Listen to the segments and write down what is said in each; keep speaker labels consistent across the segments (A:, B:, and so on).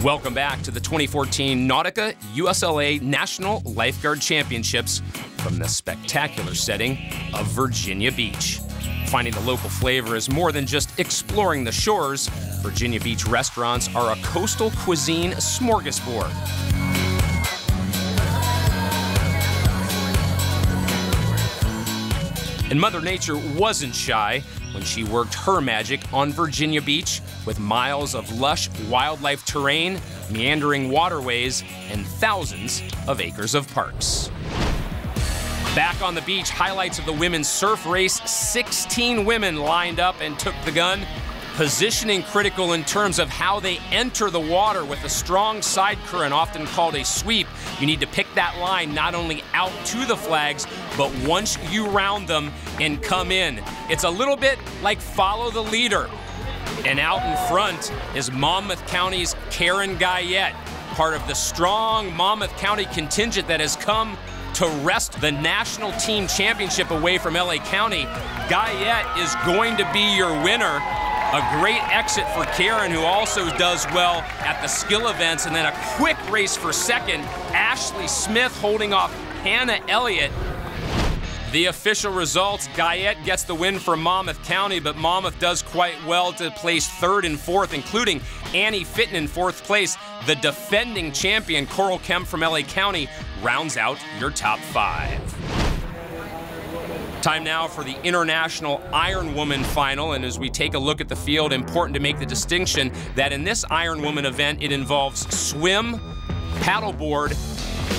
A: Welcome back to the 2014 Nautica USLA National Lifeguard Championships from the spectacular setting of Virginia Beach. Finding the local flavor is more than just exploring the shores. Virginia Beach restaurants are a coastal cuisine smorgasbord. And Mother Nature wasn't shy when she worked her magic on Virginia Beach with miles of lush wildlife terrain, meandering waterways, and thousands of acres of parks. Back on the beach, highlights of the women's surf race. 16 women lined up and took the gun. Positioning critical in terms of how they enter the water with a strong side current, often called a sweep. You need to pick that line not only out to the flags, but once you round them and come in. It's a little bit like follow the leader. And out in front is Monmouth County's Karen Guyette, part of the strong Monmouth County contingent that has come to wrest the national team championship away from LA County. Guyette is going to be your winner. A great exit for Karen, who also does well at the skill events, and then a quick race for second. Ashley Smith holding off Hannah Elliott. The official results, Guyette gets the win for Monmouth County, but Monmouth does quite well to place third and fourth, including Annie Fitton in fourth place. The defending champion, Coral Kemp from LA County, rounds out your top five. Time now for the International Ironwoman final, and as we take a look at the field, important to make the distinction that in this Ironwoman event, it involves swim, paddleboard,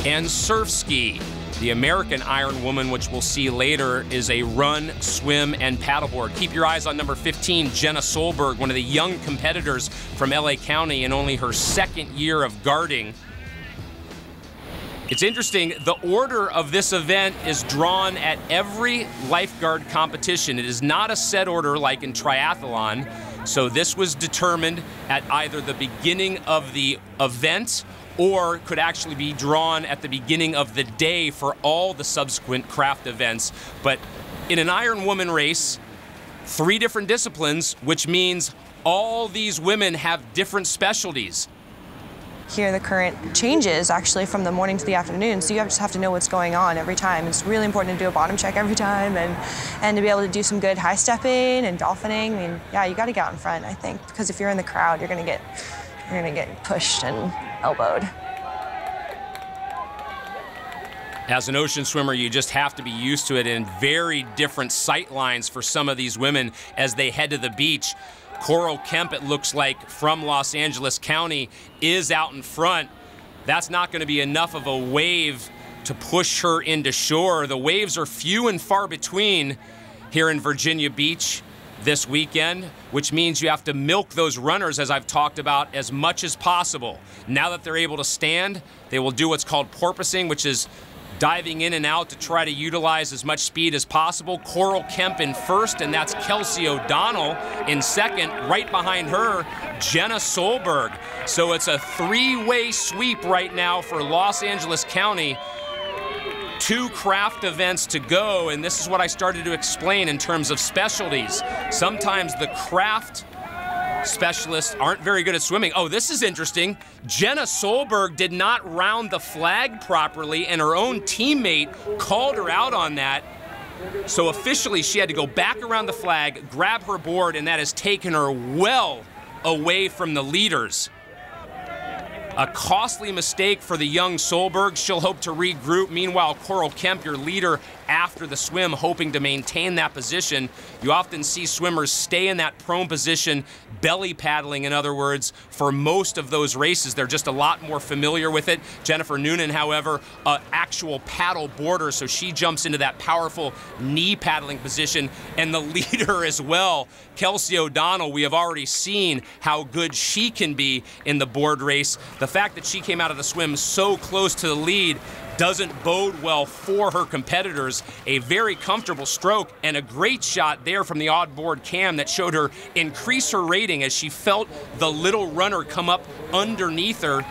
A: and surf ski. The American Ironwoman, which we'll see later, is a run, swim, and paddleboard. Keep your eyes on number 15, Jenna Solberg, one of the young competitors from LA County in only her second year of guarding. It's interesting, the order of this event is drawn at every lifeguard competition. It is not a set order like in triathlon. So this was determined at either the beginning of the event or could actually be drawn at the beginning of the day for all the subsequent craft events. But in an Ironwoman race, 3 different disciplines, which means all these women have different specialties.
B: Here the current changes actually from the morning to the afternoon, so you just have to know what's going on every time. It's really important to do a bottom check every time and to be able to do some good high stepping and dolphining. I mean, yeah, you got to get out in front, I think, because if you're in the crowd, you're gonna get pushed and elbowed.
A: As an ocean swimmer, you just have to be used to it, in very different sight lines for some of these women as they head to the beach. Coral Kemp, it looks like, from Los Angeles County, is out in front. That's not going to be enough of a wave to push her into shore. The waves are few and far between here in Virginia Beach this weekend, which means you have to milk those runners, as I've talked about, as much as possible. Now that they're able to stand, they will do what's called porpoising, which is diving in and out to try to utilize as much speed as possible. Coral Kemp in first, and that's Kelsey O'Donnell in second. Right behind her, Jenna Solberg. So it's a 3-way sweep right now for Los Angeles County. 2 craft events to go, and this is what I started to explain in terms of specialties. Sometimes the craft specialists aren't very good at swimming. Oh, this is interesting. Jenna Solberg did not round the flag properly, and her own teammate called her out on that. So officially, she had to go back around the flag, grab her board, and that has taken her well away from the leaders. A costly mistake for the young Solberg. She'll hope to regroup. Meanwhile, Coral Kemp, your leader after the swim, hoping to maintain that position. You often see swimmers stay in that prone position, belly paddling, in other words, for most of those races. They're just a lot more familiar with it. Jennifer Noonan, however, an actual paddle boarder, so she jumps into that powerful knee paddling position. And the leader as well, Kelsey O'Donnell, we have already seen how good she can be in the board race. The fact that she came out of the swim so close to the lead doesn't bode well for her competitors. A very comfortable stroke and a great shot there from the odd-board cam that showed her increase her rating as she felt the little runner come up underneath her.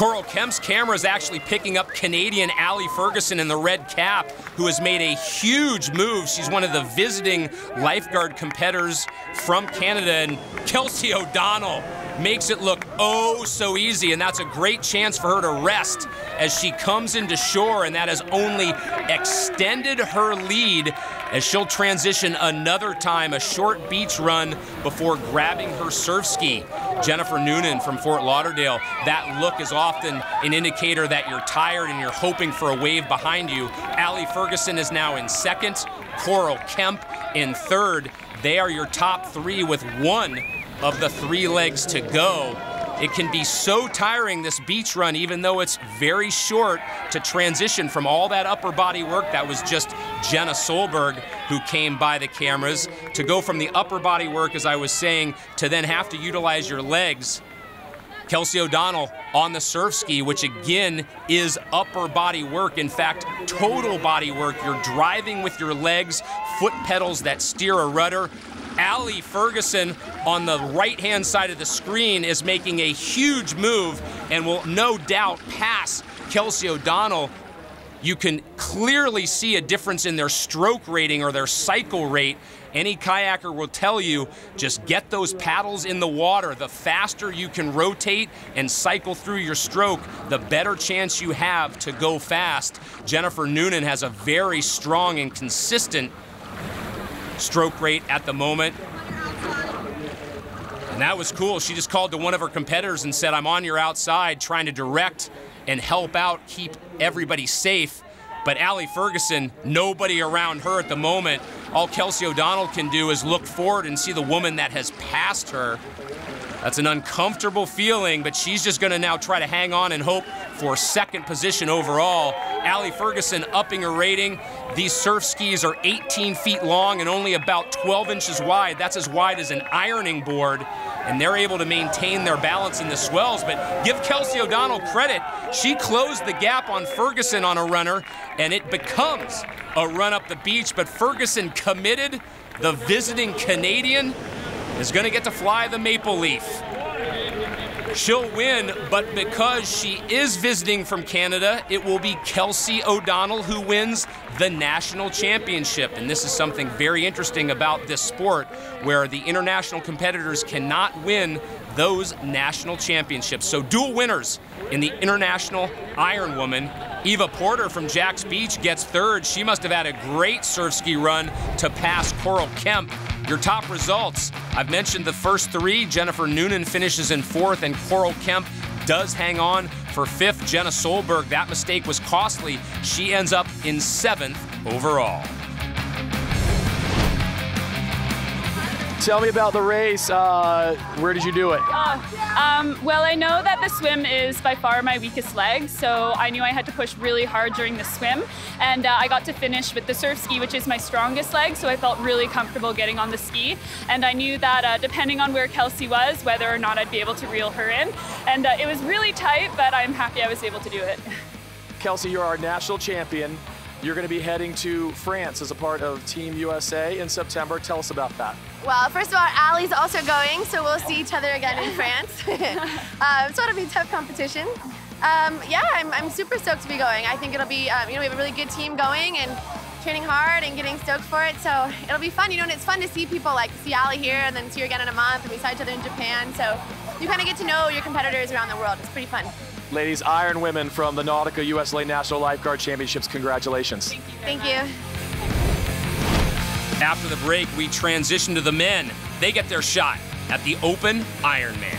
A: Coral Kemp's camera is actually picking up Canadian Allie Ferguson in the red cap, who has made a huge move. She's one of the visiting lifeguard competitors from Canada, and Kelsey O'Donnell makes it look oh so easy, and that's a great chance for her to rest as she comes into shore, and that has only extended her lead as she'll transition another time, a short beach run before grabbing her surf ski. Jennifer Noonan from Fort Lauderdale, that look is often an indicator that you're tired and you're hoping for a wave behind you. Allie Ferguson is now in second, Coral Kemp in third. They are your top three with one of the 3 legs to go. It can be so tiring, this beach run, even though it's very short, to transition from all that upper body work. That was just Jenna Solberg who came by the cameras, to go from the upper body work, as I was saying, to then have to utilize your legs. Kelsey O'Donnell on the surf ski, which again is upper body work. In fact, total body work. You're driving with your legs, foot pedals that steer a rudder. Allie Ferguson on the right-hand side of the screen is making a huge move and will no doubt pass Kelsey O'Donnell. You can clearly see a difference in their stroke rating or their cycle rate. Any kayaker will tell you, just get those paddles in the water. The faster you can rotate and cycle through your stroke, the better chance you have to go fast. Jennifer Noonan has a very strong and consistent stroke rate at the moment. And that was cool. She just called to one of her competitors and said, I'm on your outside trying to direct and help out, keep everybody safe. But Allie Ferguson, nobody around her at the moment. All Kelsey O'Donnell can do is look forward and see the woman that has passed her. That's an uncomfortable feeling, but she's just gonna now try to hang on and hope for second position overall. Allie Ferguson upping her rating. These surf skis are 18 feet long and only about 12 inches wide. That's as wide as an ironing board, and they're able to maintain their balance in the swells. But give Kelsey O'Donnell credit. She closed the gap on Ferguson on a runner, and it becomes a run up the beach, but Ferguson committed. The visiting Canadian is gonna get to fly the maple leaf. She'll win, but because she is visiting from Canada, it will be Kelsey O'Donnell who wins the national championship. And this is something very interesting about this sport, where the international competitors cannot win those national championships. So dual winners in the International Ironwoman. Eva Porter from Jack's Beach gets third. She must have had a great surf ski run to pass Coral Kemp. Your top results, I've mentioned the first 3. Jennifer Noonan finishes in 4th, and Coral Kemp does hang on for 5th. Jenna Solberg, that mistake was costly. She ends up in 7th overall.
C: Tell me about the race. Where did you do it?
D: Well, I know that the swim is by far my weakest leg, so I knew I had to push really hard during the swim, and I got to finish with the surf ski, which is my strongest leg, so I felt really comfortable getting on the ski, and I knew that depending on where Kelsey was, whether or not I'd be able to reel her in, and it was really tight, but I'm happy I was able to do it.
C: Kelsey, you're our national champion. You're going to be heading to France as a part of Team USA in September. Tell us about that.
E: Well, first of all, Allie's also going, so we'll see each other again in France. So it'll be a tough competition. Yeah, I'm super stoked to be going. I think it'll be, we have a really good team going and training hard and getting stoked for it. So it'll be fun, and it's fun to see people, like see Allie here and then see her again in a month, and we saw each other in Japan. So you kind of get to know your competitors around the world. It's pretty fun.
C: Ladies, Ironwomen from the Nautica USA National Lifeguard Championships, congratulations.
E: Thank you.
A: After the break, we transition to the men. They get their shot at the Open Ironman.